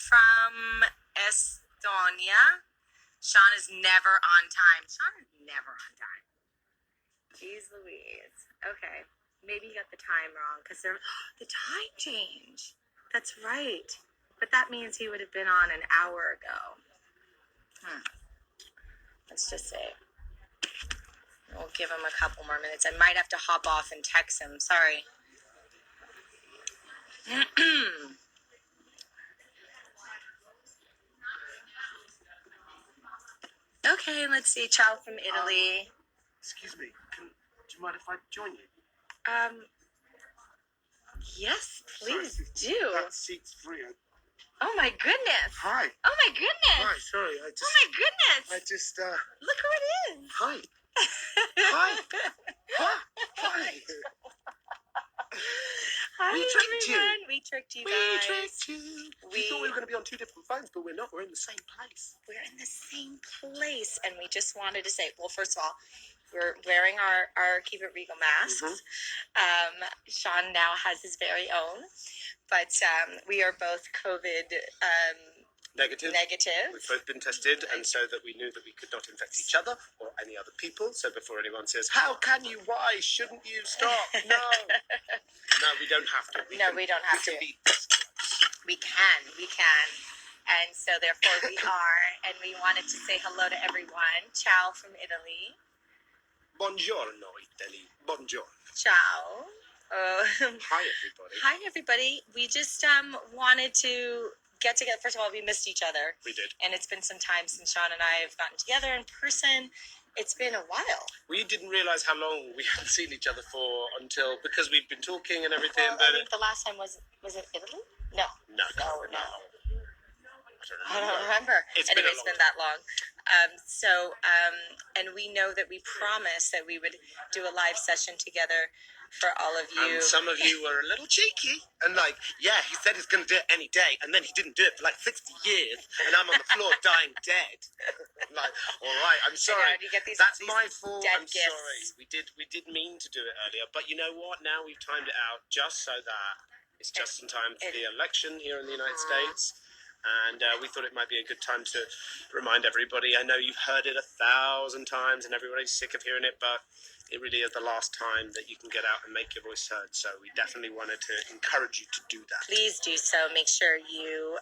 from Estonia. Sean is never on time. Sean is never on time. Jeez Louise. Okay. Maybe you got the time wrong because they're the time change. That's right. But that means he would have been on an hour ago. Let's just say. We'll give him a couple more minutes. I might have to hop off and text him. Sorry. Okay, let's see. Ciao from Italy. Excuse me. Do you mind if I join you? Yes, please Sorry, do. That seat's free. Oh my goodness. Hi. Oh my goodness. Hi, sorry. Oh my goodness. I just, Look who it is. Hi. Hi. Hi. Hi. Hi, We tricked you. everyone. We tricked you guys. We tricked you. We thought we were going to be on two different phones, but we're not. We're in the same place. We're in the same place. And we just wanted to say, well, first of all, we're wearing our Keep It Regal masks. Sean now has his very own. But we are both COVID Negative. negative. We've both been tested, and so that we knew that we could not infect each other or any other people. So before anyone says, how can you? Why shouldn't you stop? No. No, we don't have to. We don't have to. Be We can. And so therefore we are. And we wanted to say hello to everyone. Ciao from Italy. Buongiorno, Italy. Buongiorno. Ciao. Hi, everybody. Hi, everybody. We just wanted to get together. First of all, we missed each other. We did. And it's been some time since Sean and I have gotten together in person. It's been a while. We didn't realize how long we hadn't seen each other for because we've been talking and everything. Well, I think the last time was it Italy? No. No. I don't remember. It's been that long. And we know that we promised that we would do a live session together for all of you. And some of you were a little cheeky and like, yeah, he said he's going to do it any day, and then he didn't do it for like 60 years, and I'm on the floor dying dead. Like, all right, I'm sorry. That's my fault. I'm sorry. We did mean to do it earlier, but you know what? Now we've timed it out just so that it's just in time for the election here in the United States. And we thought it might be a good time to remind everybody. I know you've heard it 1,000 times and everybody's sick of hearing it, but it really is the last time that you can get out and make your voice heard. So we definitely wanted to encourage you to do that. Please do so. Make sure you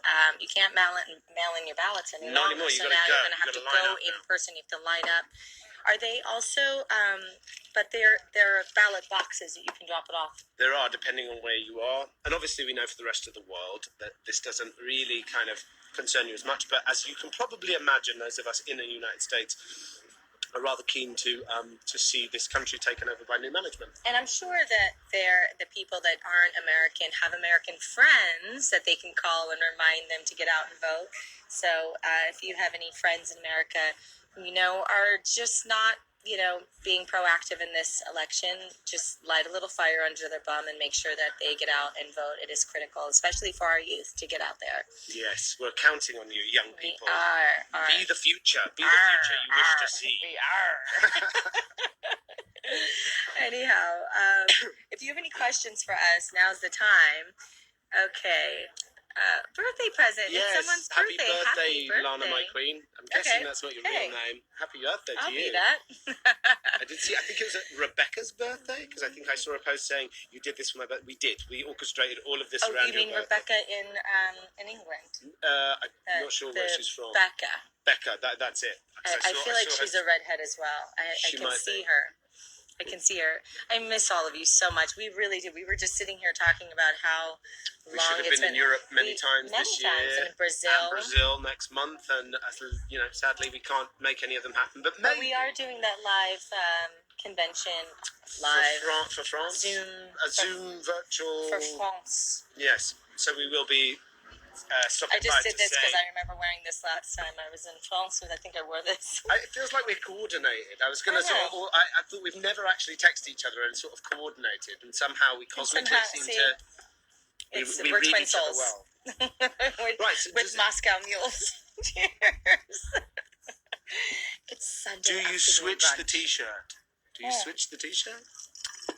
can't mail in your ballots anymore. Not anymore. So You're going to have to go in person. You have to line up. Are they also, but there are ballot boxes that you can drop it off? There are, depending on where you are. And obviously we know for the rest of the world that this doesn't really kind of concern you as much. But as you can probably imagine, those of us in the United States are rather keen to see this country taken over by new management. And I'm sure that the people that aren't American have American friends that they can call and remind them to get out and vote. So if you have any friends in America who are just not, being proactive in this election, just light a little fire under their bum and make sure that they get out and vote. It is critical, especially for our youth, to get out there. Yes, we're counting on you, young people. We are. Be the future. Be the future you wish to see. We are. Anyhow, if you have any questions for us, now's the time. Okay. Birthday present. Yes, it's someone's happy birthday. Lana, my queen. I'm guessing that's not your real name. Happy birthday to I'll be you. that. I think it was Rebecca's birthday, because I think I saw a post saying, you did this for my birthday. We did. We orchestrated all of this around your birthday. You mean Rebecca in England? I'm not sure where she's from. Becca, that's it. I feel like she's a redhead as well. I can see her. I miss all of you so much. We really do. We were just sitting here talking about how we should have been in Europe many times this year. And Brazil. Brazil next month. And, sadly we can't make any of them happen. But maybe. We are doing that live convention. Live. For France? Zoom virtual. For France. Yes. So we will be... I just did this because I remember wearing this last time I was in France, and I think I wore this. It feels like we're coordinated. I was going to say, I thought we've never actually texted each other and sort of coordinated, and somehow we cosmically seem to... We're read twin each other souls. well. Right, so with Moscow mules. Cheers. It's Sunday. Do you switch the T-shirt? Do you switch the T-shirt?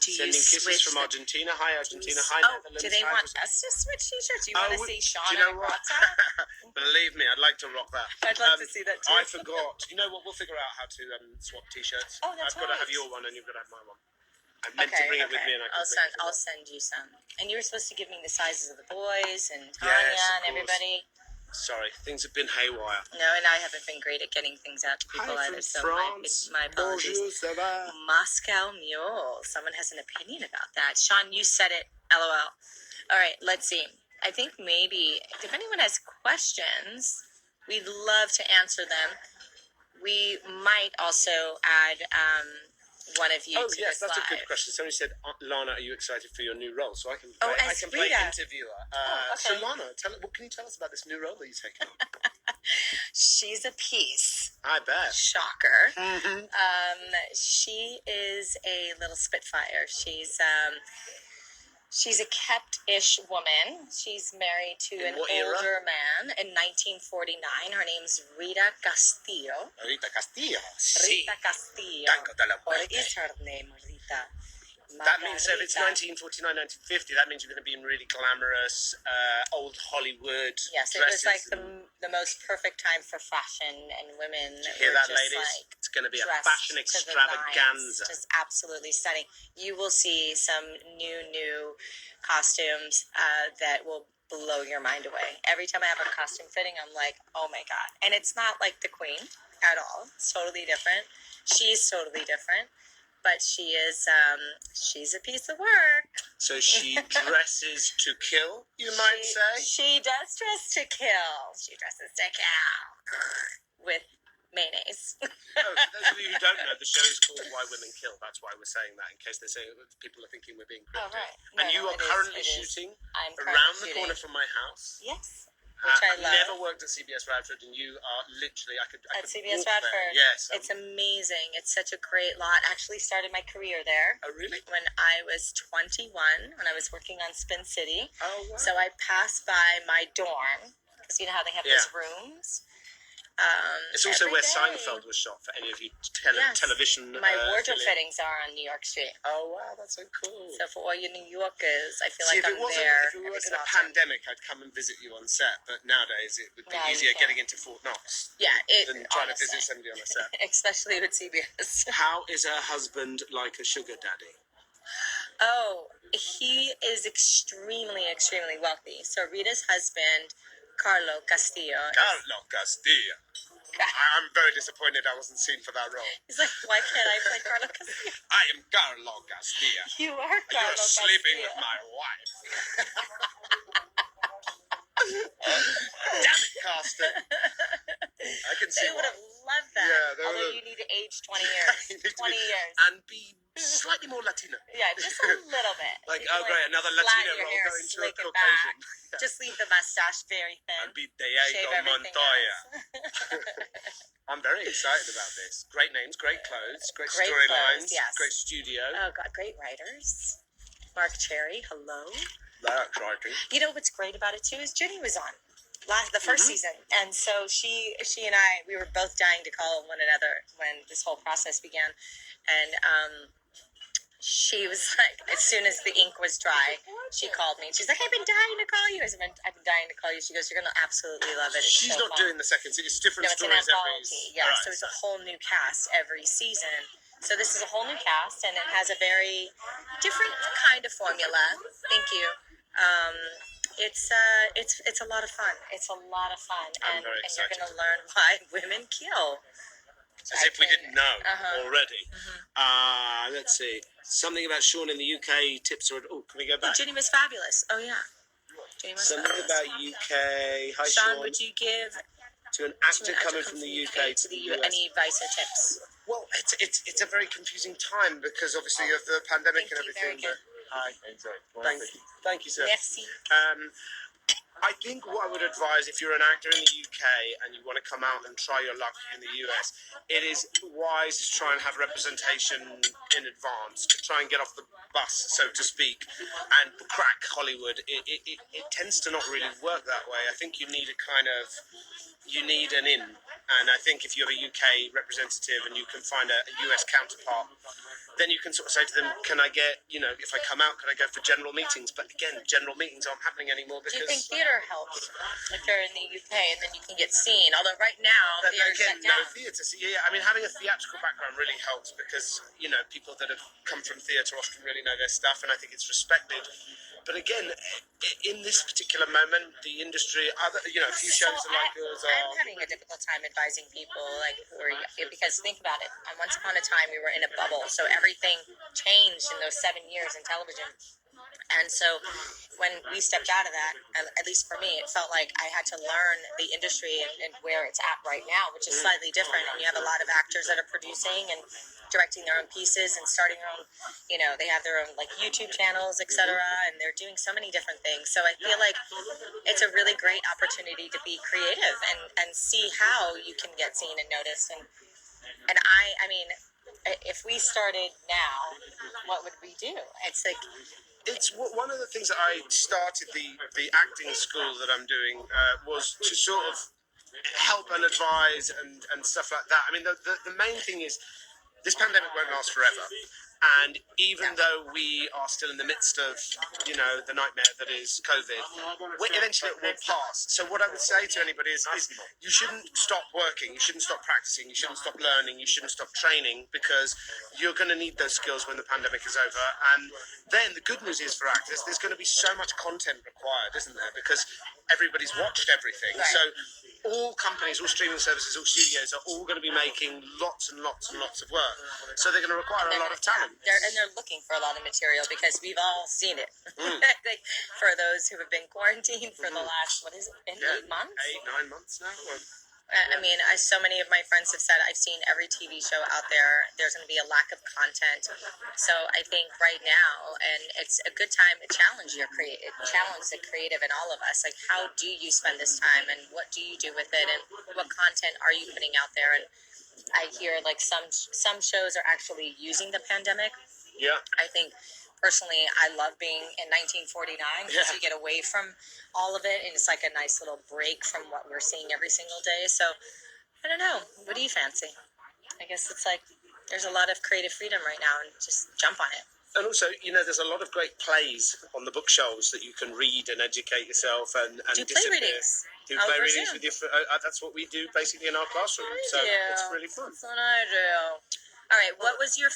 Sending kisses from Argentina. Hi, Argentina. Hi, Netherlands. Do they Hi, want us to switch t-shirts? Do you want to see Sean do you know and what? WhatsApp? Believe me, I'd like to rock that. I'd love to see that too. I forgot. You know what? We'll figure out how to swap t-shirts. Oh, that's I've got to have your one and you've got to have my one. I meant to bring it with me, and I'll send you some. And you were supposed to give me the sizes of the boys and Tanya and everybody. Sorry, things have been haywire. No, and I haven't been great at getting things out to people either. So France. my apologies. Bonjour, ça va? Moscow Mule. Someone has an opinion about that. Sean, you said it. LOL. All right, let's see. I think maybe if anyone has questions, we'd love to answer them. We might also add one of you to yes, that's live. a good question. Somebody said, Lana, are you excited for your new role? So I can as play Rita. interviewer. Okay. So Lana, what can you tell us about this new role that you're taking on? She's a piece. I bet. Shocker. Mm-hmm. She is a little spitfire. She's a kept-ish woman. She's married to an older man in 1949. Her name's Rita Castillo. Rita Castillo. Rita Castillo. Tango de la Or muerte. is her name Rita? That means so if it's 1949, 1950, that means you're going to be in really glamorous, old Hollywood Yes, dresses. it was like the most perfect time for fashion and women. Did you hear that, just ladies? like it's going to be a dressed fashion to the extravaganza. nines, just absolutely stunning. You will see some new costumes that will blow your mind away. Every time I have a costume fitting, I'm like, oh my God. And it's not like the Queen at all. It's totally different. She's totally different. But she is, she's a piece of work. So she dresses to kill, you might say? She does dress to kill. She dresses to kill. With mayonnaise. For those of you who don't know, the show is called Why Women Kill. That's why we're saying that, in case they say people are thinking we're being cryptic. Oh, right. And you are currently shooting around the corner from my house. Yes. Which I love. Never worked at CBS Radford, and you are literally, I could at CBS walk Radford. There. Yes. It's amazing. It's such a great lot. I actually started my career there. Oh, really? When I was 21, when I was working on Spin City. Oh, wow. So I passed by my dorm, because you know how they have those rooms? It's also where Seinfeld was shot, for any of you television. My wardrobe fittings are on New York Street. Oh, wow, that's so cool. So for all you New Yorkers, I feel like I'm there. If it wasn't a pandemic, I'd come and visit you on set, but nowadays it would be easier getting into Fort Knox than trying to visit somebody on a set. Especially with CBS. How is her husband like a sugar daddy? Oh, he is extremely wealthy. So Rita's husband, Carlo Castillo. I'm very disappointed I wasn't seen for that role. He's like, why can't I play Carlo Castillo? I am Carlo Castillo. You are Carlo You're sleeping with my wife. Damn it, Carsten. I can see They would have loved that. Yeah, although you need to age 20 years. 20 years. And be slightly more Latino. Yeah, just a little bit. Like, great, another Latino role going to a Caucasian. Just leave the mustache very thin. And be Diego Montoya. I'm very excited about this. Great names, great clothes, great storylines, great studio. Oh, God, great writers. Mark Cherry, hello. That's exciting. You know what's great about it, too, is Jenny was on the first season. And so she and I, we were both dying to call one another when this whole process began. And she was like, as soon as the ink was dry, she called me. She's like, I've been dying to call you. I said, I've been dying to call you. She goes, you're going to absolutely love it. She's not doing the second season. It's different stories it's an anthology. every... Yeah, so it's a whole new cast every season. So this is a whole new cast, and it has a very different kind of formula. Thank you. It's a lot of fun. It's a lot of fun. And you're going to learn why women kill. As if we didn't know already. Let's see. Something about Sean in the UK. Tips or... Oh, can we go back? Jenny was fabulous. Oh, yeah. Something about UK. Hi, Sean, would you give... To an actor coming from the UK to the US. Any advice or tips? Well, it's a very confusing time because obviously of the pandemic and everything. Very good. Hi. Thank you, sir. Merci. I think what I would advise if you're an actor in the UK and you want to come out and try your luck in the US, it is wise to try and have representation in advance, to try and get off the bus, so to speak, and crack Hollywood. It tends to not really work that way. I think you need you need an in. And I think if you have a UK representative and you can find a US counterpart, then you can sort of say to them, can I get, if I come out, can I go for general meetings? But again, general meetings aren't happening anymore because... Do you think theatre helps if you're in the UK and then you can get seen? Although right now, theatre's shut down. No theatre. So, yeah, I mean, having a theatrical background really helps because, people that have come from theatre often really know their stuff and I think it's respected. But again, in this particular moment, the industry, a few shows like yours are... I'm having a difficult time advising people, because think about it. Once upon a time, we were in a bubble, so everything changed in those 7 years in television. And so when we stepped out of that, at least for me, it felt like I had to learn the industry and where it's at right now, which is slightly different. And you have a lot of actors that are producing and directing their own pieces and starting their own, they have their own YouTube channels, etc. And they're doing so many different things. So I feel like it's a really great opportunity to be creative and see how you can get seen and noticed. And I mean, if we started now, what would we do? It's like... It's one of the things that I started the acting school that I'm doing was to sort of help and advise and stuff like that. I mean, the main thing is this pandemic won't last forever. And even though we are still in the midst of, the nightmare that is COVID, eventually it will pass. So what I would say to anybody is you shouldn't stop working, you shouldn't stop practicing, you shouldn't stop learning, you shouldn't stop training because you're going to need those skills when the pandemic is over. And then the good news is for actors, there's going to be so much content required, isn't there? Because everybody's watched everything. Right. So all companies, all streaming services, all studios are all going to be making lots and lots and lots of work. So they're going to require a lot of talent. They're looking for a lot of material because we've all seen it. For those who have been quarantined for the last, what is it, been 8 months? 8, 9 months now. I mean, so many of my friends have said, I've seen every TV show out there. There's going to be a lack of content. So I think right now, and it's a good time to challenge the creative in all of us. Like, how do you spend this time and what do you do with it and what content are you putting out there? And I hear some shows are actually using the pandemic. Yeah. I think personally, I love being in 1949 because you get away from all of it, and it's like a nice little break from what we're seeing every single day. So, I don't know. What do you fancy? I guess it's like there's a lot of creative freedom right now, and just jump on it. And also, there's a lot of great plays on the bookshelves that you can read and educate yourself and do play readings. Do play readings with your... that's what we do basically in our classroom. So it's really fun. That's what I do. All right, what was your...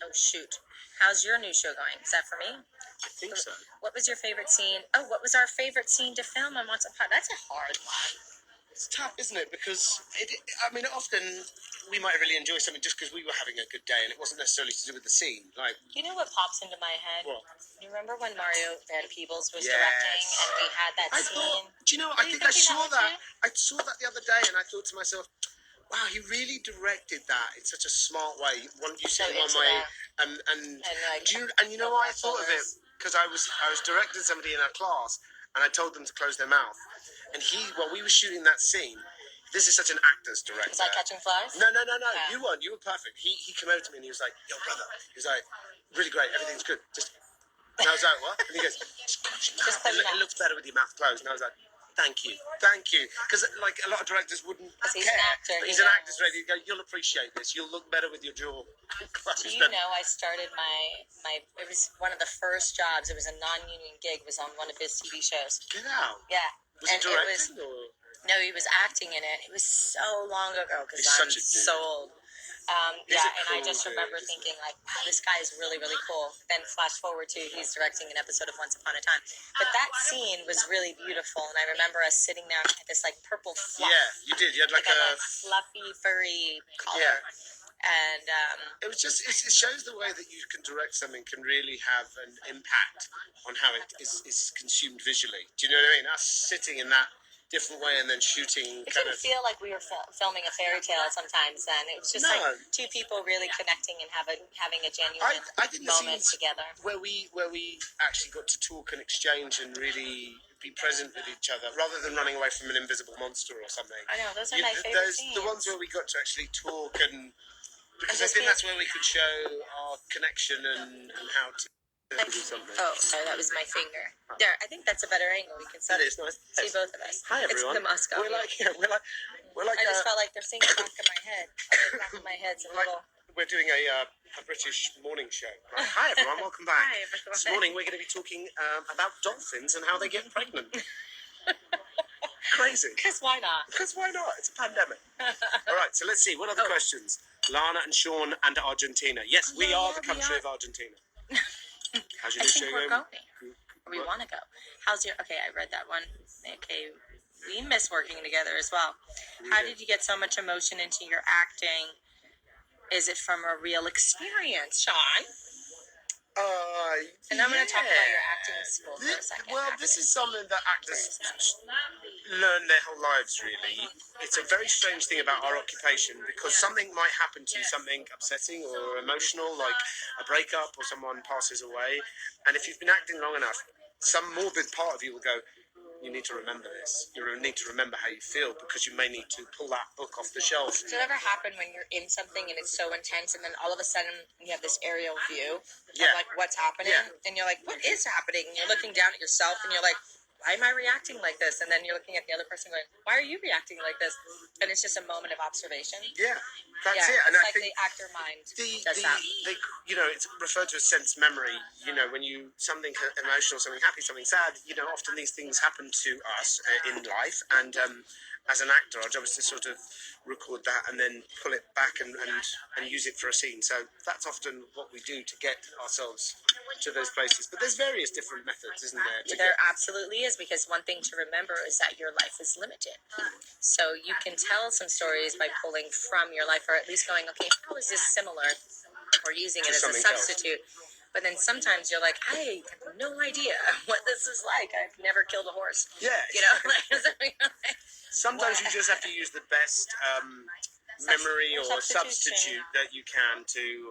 Oh, shoot. How's your new show going? Is that for me? I think so. What was your favorite scene? Oh, what was our favorite scene to film on Once Upon a Time? That's a hard one. It's tough, isn't it? Because, often we might really enjoy something just because we were having a good day and it wasn't necessarily to do with the scene. Like, you know what pops into my head? What? You remember when Mario Van Peebles was directing and we had that scene? Do you know what? I think I saw that. I saw that the other day and I thought to myself, wow, he really directed that in such a smart way. You say one way, and you know why I thought of it? Because I was directing somebody in a class, and I told them to close their mouth. And we were shooting that scene. This is such an actor's director. Was I catching flies? No. You weren't. You were perfect. He came over to me and he was like, "Yo, brother." He was like, "Really great. Everything's good. Just." And I was like, "What?" And he goes, "It looks better with your mouth closed." And I was like, Thank you. Because a lot of directors wouldn't care. He's an actor. He's an actor's ready to go. You'll appreciate this. You'll look better with your jaw closed. Do you know I started my it was one of the first jobs. It was a non-union gig. Was on one of his TV shows. Get out. Yeah. Was he directing or? No, he was acting in it. It was so long ago because I'm so old. And I just remember thinking, like, wow, this guy is really, really cool. Then flash forward to he's directing an episode of Once Upon a Time. But that scene was really beautiful, and I remember us sitting there and had this, like, purple fluff. Yeah, you did. You had, like, a fluffy, furry collar. Yeah. And it was just, it shows the way that you can direct something can really have an impact on how it is consumed visually. Do you know what I mean? Us sitting in that different way and then shooting it didn't feel like we were filming a fairy tale sometimes then. It was just like two people really connecting and having a genuine moment together. Where we actually got to talk and exchange and really be present with each other rather than running away from an invisible monster or something. I know, those are my favorite scenes. The ones where we got to actually talk and because I just think that's where we could show our connection and how to do something. Oh, sorry, that was my finger. There, I think that's a better angle. We can see, That is nice. see both of us. Hi everyone. It's the Moscow. We're like I just felt like they're singing the back of my head. The back of my head's a little. We're doing a British morning show. Right. Hi everyone, welcome back. Hi everyone. This morning we're going to be talking about dolphins and how they get pregnant. Crazy. Because why not? Because why not? It's a pandemic. All right, so let's see. What other questions? Lana and Sean and Argentina. Yes, we are the country of Argentina. How's your I new think show we're going? We want to go. How's your? Okay, I read that one. Okay, we miss working together as well. How did you get so much emotion into your acting? Is it from a real experience, Sean? And I'm going to talk about your acting school for a second. Well, this is something that actors learn their whole lives, really. It's a very strange thing about our occupation because something might happen to you, something upsetting or emotional, like a breakup or someone passes away. And if you've been acting long enough, some morbid part of you will go, you need to remember this. You need to remember how you feel because you may need to pull that book off the shelf. Does it ever happen when you're in something and it's so intense and then all of a sudden you have this aerial view of like what's happening and you're like, what is happening? And you're looking down at yourself and you're like, why am I reacting like this? And then you're looking at the other person going, why are you reacting like this? And it's just a moment of observation. Yeah, that's it. And I like think the actor mind does that. It's referred to as sense memory. You know, when you something emotional, something happy, something sad. You know, often these things happen to us in life, and as an actor, our job is to sort of record that and then pull it back and use it for a scene. So that's often what we do to get ourselves to those places. But there's various different methods, isn't there? There absolutely is, because one thing to remember is that your life is limited. So you can tell some stories by pulling from your life, or at least going, okay, how is this similar? Or using it as a substitute. But then sometimes you're like, I have no idea what this is like. I've never killed a horse. Yeah. You know? Sometimes you just have to use the best memory or substitute that you can to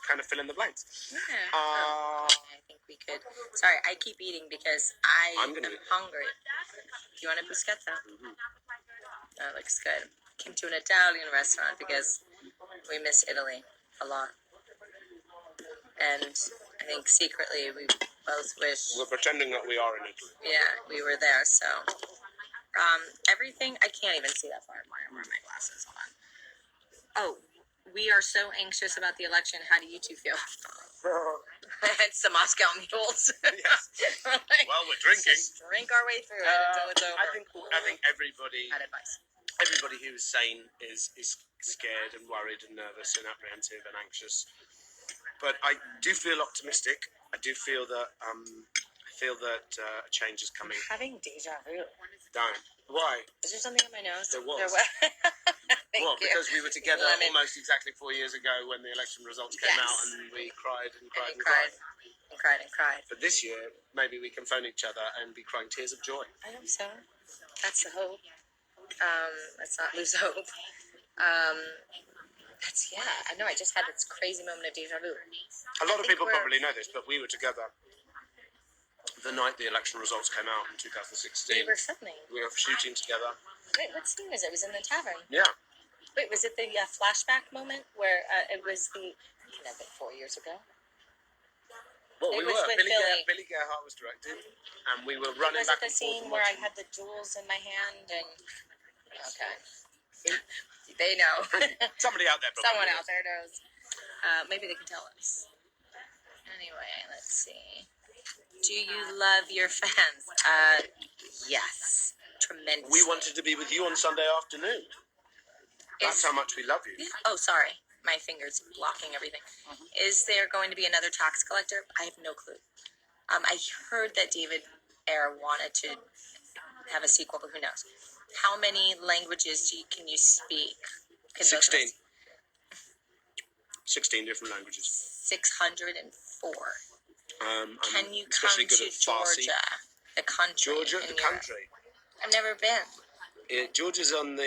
kind of fill in the blanks. Yeah. I think we could. Sorry, I keep eating because I'm hungry. Do you want a bruschetta? Mm-hmm. That looks good. Came to an Italian restaurant because we miss Italy a lot. And I think secretly we both wish. We're pretending that we are in Italy. Yeah, we were there, so. Everything, I can't even see that far. I'm wearing my glasses. Hold on. Oh, we are so anxious about the election. How do you two feel? It's the Moscow Mules. Yes. Well, we're drinking. Just drink our way through it until it's over. I think everybody. Bad advice. Everybody who is sane is scared and worried and nervous and apprehensive and anxious. But I do feel optimistic. I do feel that a change is coming. I'm having deja vu. Don't. Why? Is there something on my nose? There was. Thank you. Because we were together almost exactly 4 years ago when the election results came out, and we cried and cried and cried. And cried and cried. But this year, maybe we can phone each other and be crying tears of joy. I hope so. That's the hope. Let's not lose hope. I know, I just had this crazy moment of deja vu. A lot of people probably know this, but we were together the night the election results came out in 2016. We were filming. We were shooting together. Wait, what scene was it? It was in the tavern. Yeah. Wait, was it the flashback moment where it was the... It could have been 4 years ago. Well, we were. Billy. Billy Gerhardt was directing, and we were running back and forth. Was it the scene where I had the jewels in my hand and... Okay. They know. Somebody out there probably. Someone out there knows. Maybe they can tell us. Anyway, let's see. Do you love your fans? Yes. Tremendously. We wanted to be with you on Sunday afternoon. That's how much we love you. Oh, sorry. My finger's blocking everything. Mm-hmm. Is there going to be another tax collector? I have no clue. I heard that David Ayer wanted to have a sequel, but who knows? How many languages can you speak? 16. 16 different languages. 604. Can you come to Farsi. Georgia, the country? Georgia, the country. I've never been. Georgia's in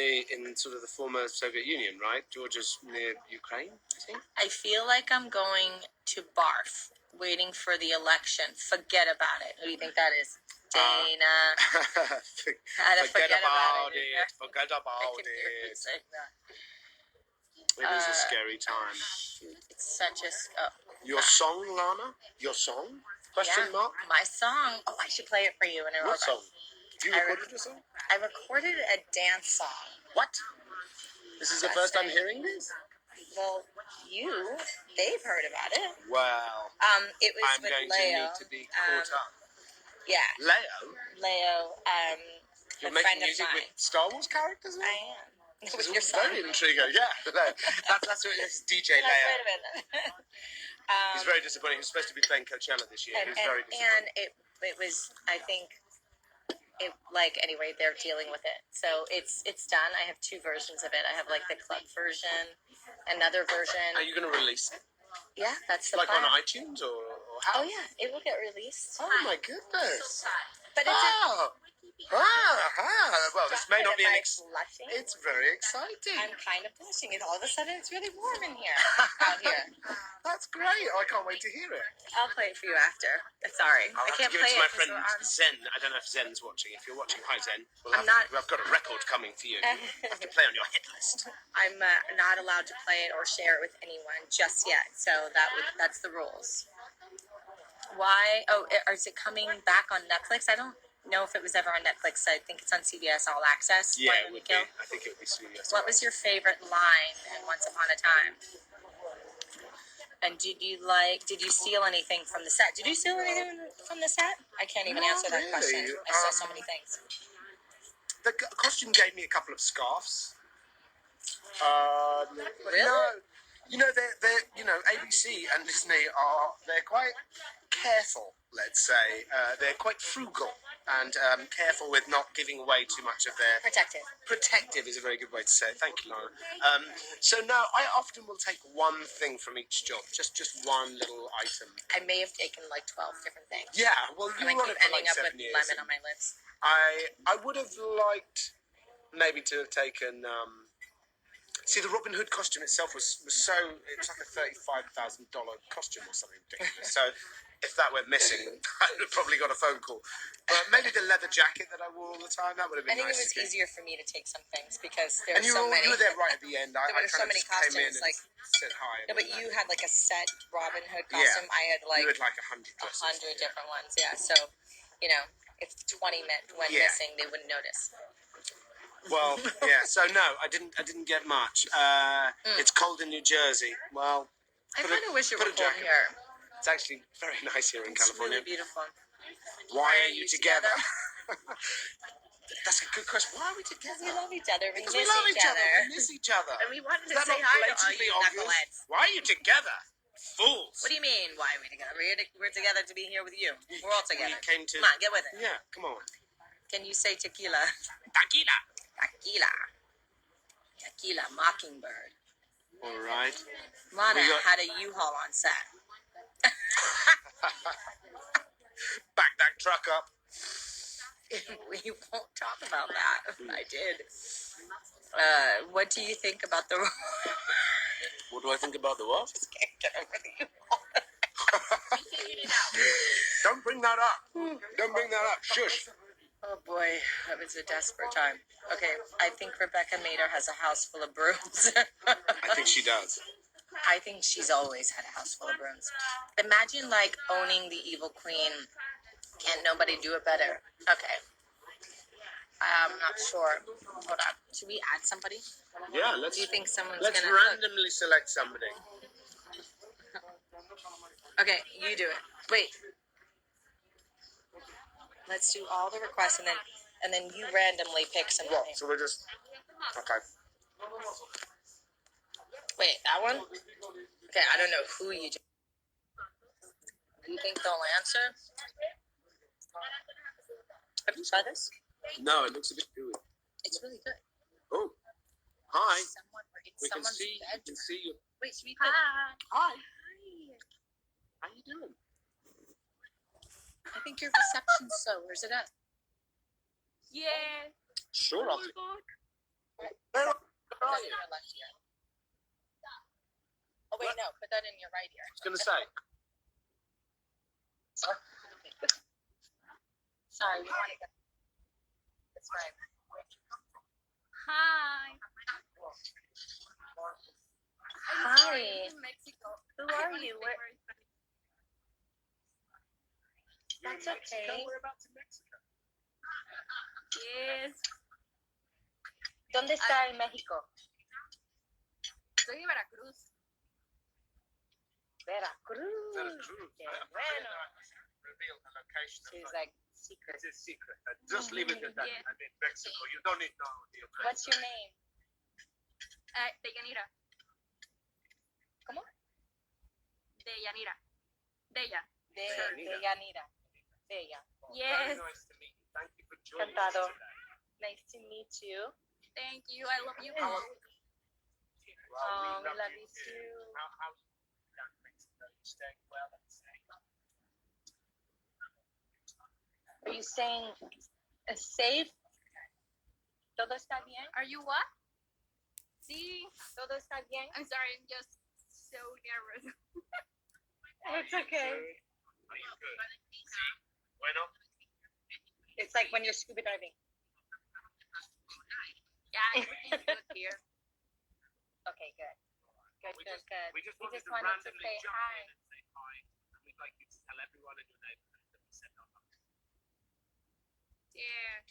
sort of the former Soviet Union, right? Georgia's near Ukraine, I think. I feel like I'm going to barf, waiting for the election. Forget about it. Who do you think that is? Dana. How to forget about it. Forget about it. It is a scary time. It's such a... Your song, Lana? Your song? Question mark? My song. Oh, I should play it for you. What song? You recorded a song? I recorded a dance song. What? This is the first time hearing this? Well, they've heard about it. Wow. It was I'm with going Leo. to need to be caught up. Yeah. Leo? You're making music with Star Wars characters now? I am. With your son. Very intriguing. Yeah. That's what it is. DJ Leo. Wait a minute. He's very disappointing. He was supposed to be playing Coachella this year. He was very disappointed. And it was, I think, anyway, they're dealing with it. So it's done. I have 2 versions of it. I have like the club version, another version. Are you going to release it? Yeah, that's the on plan. iTunes or how? Oh yeah, it will get released. Oh my goodness. But it's well, this may not be blushing. It's very exciting. I'm kind of blushing. All of a sudden, it's really warm in here, out here. That's great. I can't wait to hear it. I'll play it for you after. Sorry, I can't play it to my it friend Zen. I don't know if Zen's watching. If you're watching, hi Zen. I've got a record coming for you. You have to play on your hit list. I'm not allowed to play it or share it with anyone just yet. So that's the rules. Why? Oh, is it coming back on Netflix? I don't know if it was ever on Netflix. I think it's on CBS All Access. Yeah, it would be. I think it would be CBS. What was your favorite line in Once Upon a Time? And did you steal anything from the set? Did you steal anything from the set? I can't even answer that question. I saw so many things. The costume gave me a couple of scarves. Really? No. They're ABC and Disney they're quite careful, let's say. They're quite frugal and careful with not giving away too much of their... Protective. Protective is a very good way to say it. Thank you, Lana. So no, I often will take one thing from each job, just one little item. I may have taken like 12 different things. Yeah, well, you and I run keep it for ending like up 7 with years. lemon on my lips. I would have liked maybe to have taken... See, the Robin Hood costume itself was so... It was like a $35,000 costume or something ridiculous. So if that went missing, I would have probably got a phone call. But maybe the leather jacket that I wore all the time, that would have been nice. I think it was easier for me to take some things because there were so many. You were there right at the end. There were so many costumes. Said hi. No, but you had like a set Robin Hood costume. Yeah. I had like... You had like 100 dresses. 100 different ones, yeah. So, if 20 went missing, they wouldn't notice. Well, yeah. So no, I didn't get much. It's cold in New Jersey. Well, I kind of wish it were cold here. It's actually very nice here in California. It's really beautiful. Why are you together? That's a good question. Why are we together? Because we love each other. We miss each other. And we wanted to say hi to all you knuckleheads. Why are you together? Fools. What do you mean, why are we together? We're together to be here with you. We're all together. Come on, get with it. Yeah, come on. Can you say tequila? Tequila. Tequila, Mockingbird. All right. Lana had a U-Haul on set. Back that truck up. We won't talk about that. I did. What do you think about the... What do I think about the what? Just can't get over the U-Haul. Don't bring that up. Don't bring that up. Shush. Oh boy, that was a desperate time. Okay, I think Rebecca Mader has a house full of brooms. I think she does. I think she's always had a house full of brooms. Imagine owning the evil queen. Can't nobody do it better? Okay. I'm not sure. Hold on. Should we add somebody? Yeah, let's... Do you think someone's Let's randomly select somebody. Okay, you do it. Wait. Let's do all the requests and then you randomly pick somebody. What? So we're just... Okay. Wait, that one? Okay, I don't know who you do. Do you think they'll answer? Have you tried this? No, it looks a bit gooey. It's really good. Oh. Hi. We can see you. Wait, should we pick? Hi. How you doing? I think your reception's so. Where's it at? Yeah. Sure, I'll take it. Put that in your left ear. Oh, wait, no. Put that in your right ear. I was going to say. Sorry, we want to get. That's right. Hi. I'm sorry, Hi. I'm in Mexico. Who I are only you? speak Where? very Spanish. That's okay. Whereabouts in Mexico? Yes. ¿Dónde está en México? Soy de Veracruz. Veracruz. Qué bueno. Reveal the location. She's like secret. It's a secret. Just leave it at that. Yeah. I'm in Mexico. You don't need to know the address. What's your name? De Yanira. ¿Cómo? De Yanira. De ella. De Yanira. Yanira. De ella. Yes. Very nice to meet you. Thank you for joining Encantado. us today. Nice to meet you. Thank you. I love you. Well, We love you too. How's down in Mexico? You staying well? Are you saying safe? ¿Todo está bien? Are you what? Sí. ¿Todo está bien? I'm sorry, I'm just so nervous. It's okay. Are you good? Sí. Bueno. It's like when you're scuba diving. Yeah, everything's good here. Okay, good. Good, We good, just- good. We just We wanted just to wanted to randomly say jump hi. in and say hi. And we'd like you to tell everyone in your neighborhood that we said hello. Yeah.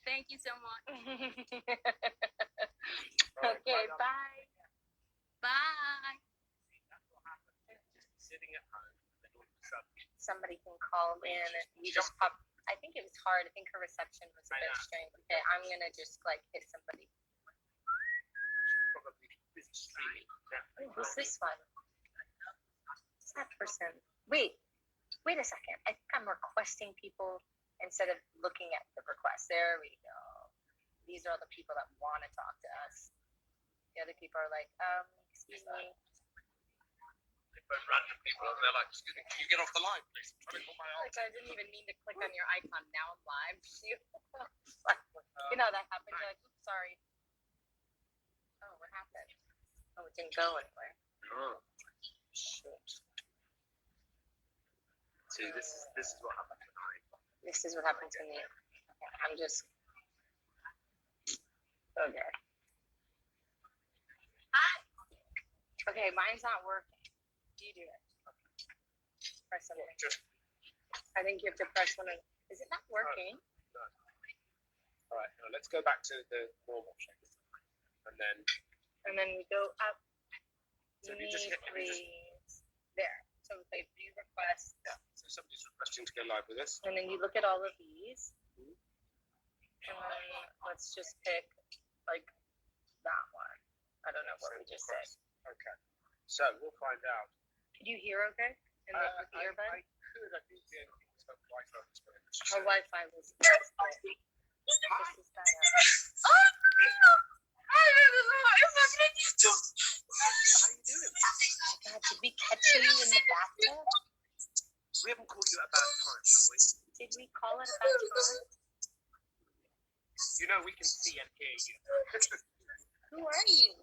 Thank you so much. Okay, bye. Bye. That's what happened. Just sitting at home, and then all of a sudden, Somebody can call in and you just pop. I think it was hard. I think her reception was a bit strange. Okay, I'm gonna just like hit somebody. probably busy streaming. Oh, who's this one? Who's that person? Wait a second. I think I'm requesting people instead of looking at the request. There we go. These are all the people that want to talk to us. The other people are like, excuse me. They phone random people and they're like, excuse me, can you get off the line, please? I'm trying to call my aunt. Like, I didn't even mean to click on your icon. Now I'm live. You know that happens. You're like, oops, sorry. Oh, what happened? Oh, it didn't go anywhere. Oh. Shit. See, this is what happened tonight. This is what happened to me. Okay, I'm just. Okay. Okay, mine's not working. You do it. Press something. I think you have to press one. Is it not working? All right, now let's go back to the normal shape. And then And then we go up. So if you just hit- Please. There. So we say view request. so somebody's requesting to go live with us. And then you look at all of these. And then let's just pick like that one. I don't know what we just said. Okay. So we'll find out. Could you hear okay? And with the earbud? I could. I think the only thing was the Wi-Fi was going to Her Wi-Fi was. This is better. How you doing? Oh my God, did we catch you in the bathtub? We haven't called you at a bad time, have we? Did we call it a bad time? You know we can see and hear you. Who are you?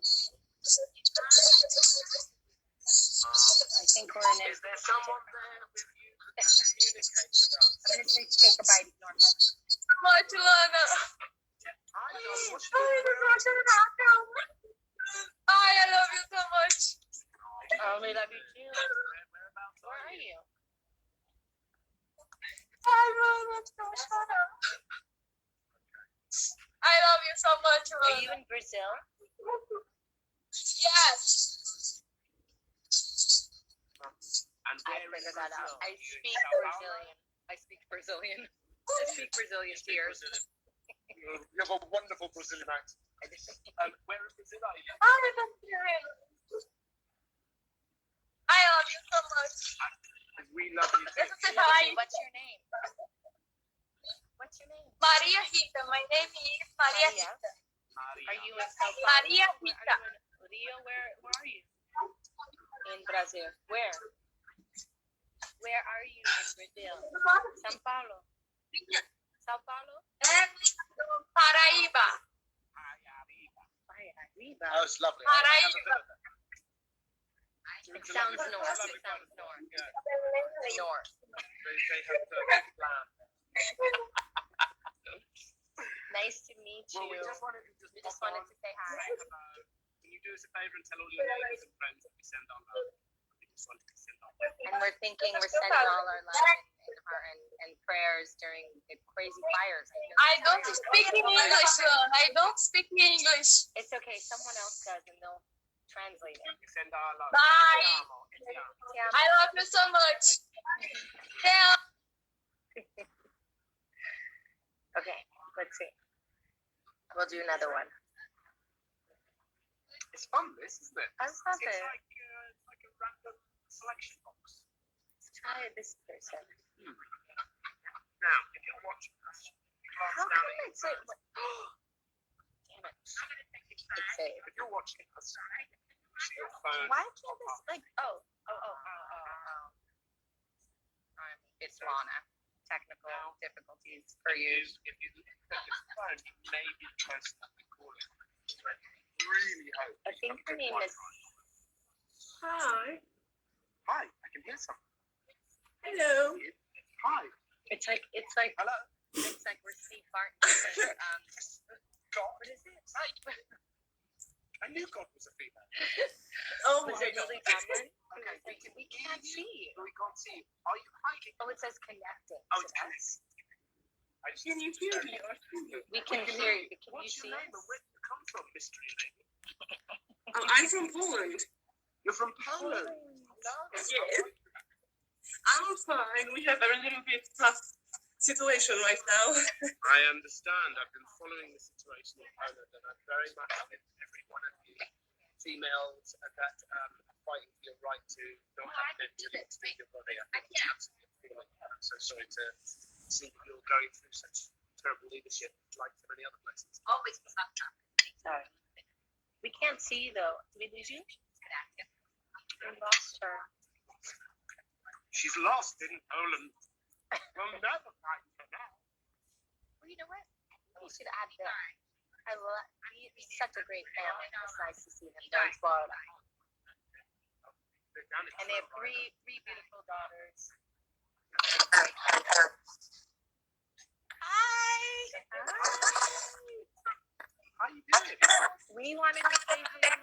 I think we're in it. Is there someone there with you that can communicate with us? I'm gonna take a bite. Ignore me. Much, Lana. Hi, what's your name? I love you so much. Oh, we love you too. Whereabouts Where are you? I love you so much, Are you in Brazil? Yes. And I where is figured that out. Brazil? I You in speak Sao Paulo? Brazilian. I speak Brazilian. I speak Brazilian You speak tears. Brazilian. You have a wonderful Brazilian accent. Where in Brazil are you? I love you so much. We love you too. Hi. What's your name? What's your name? Maria Rita. My name is Maria Maria. Rita. Are you in Sao Paulo? Maria Where Rita. are you in Rio? Where are you? In Brazil. Where? Where are you in Brazil? São Paulo. São Paulo? Paraíba. Arriba. Oh, it's lovely. Paraíba. It sounds north. It sounds north. Yeah. North. They have the lamb. Nice to meet you. Well, we just wanted to We just wanted to say hi. Hello. Can you do us a favour and tell all your neighbours and friends that we send our love? We just wanted to send our love. And we're thinking we're sending all our love and heart and prayers during the crazy fires. I don't speak in English, Ron. I don't speak English. It's okay. Someone else does, and they'll translate it. We send our love. Bye. Yeah. I love you so much. Yeah. Okay, let's see. We'll do another one. It's fun, this, isn't it? I love It's it. like a random selection box. Let's try this person. Now, if you're watching us, you glance How down come at your it's like? phone. Damn it! It's saved. If you're watching us, you see your phone. Why can't this like? Oh. It's Lana. Technical difficulties for you. If you look at this phone, you may be the person that we call it. Really hope. I think her name is. Hi. Hi, I can hear something. Hello. Hi. It's like Hello. It's like we're Steve Martin. God. What is it? I knew God was a female. Oh Was my it God. Lily Tomlin? Okay, We can't see you. We can't see you. Are you hiding? Oh, it says connecting. Oh, to it's us. Can you hear me? We can hear you. Can you What's see your name and us? where do you come from, mystery lady? I'm from Poland. You're from Poland. Yeah. I'm fine. We have a little bit tough situation right now. I understand. I've been following the situation in Poland, and I'm very much with every one of you females that are fighting for your right to not have men to speak your body. I think it's absolutely appalling. I'm so sorry to see that you're going through such terrible leadership like so many other places. Always was up. Sorry. We can't see you though. Did we lose you? We lost her. She's lost in Poland. We'll never find her now. Well, you know what? We should add that. He's such a great family. It's nice to see them down in Florida. And they have three beautiful daughters. Hi. How you doing? We wanted to say hello.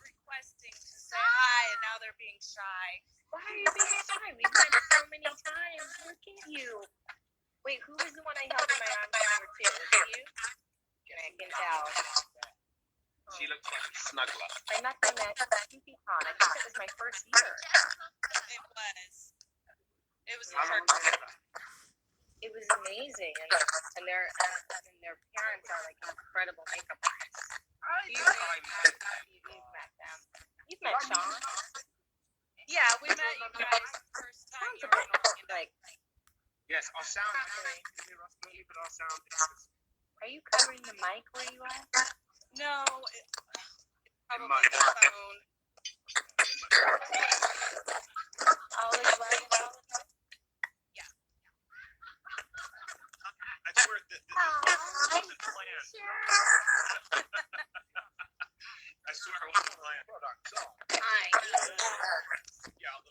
Requesting to say hi, and now they're being shy. Why are you being shy? We've met so many times. Look at you. Wait, who was the one I held in my arms when you were two? Was it you? I can tell. She looks like a snuggler. I met them at CPCon. I think it was my first year. It was. It was How long hard. was that? It was amazing, and their parents are like incredible makeup artists. You've met them. You've met Sean. Yeah, we met you guys the first time you were in Like, Yes, our sound. You can hear us clearly, but our sound is. are you covering the mic where you are? No, probably might. the phone. All is well. I swear that this wasn't planned. I swear it wasn't planned. Hi. Yeah, a little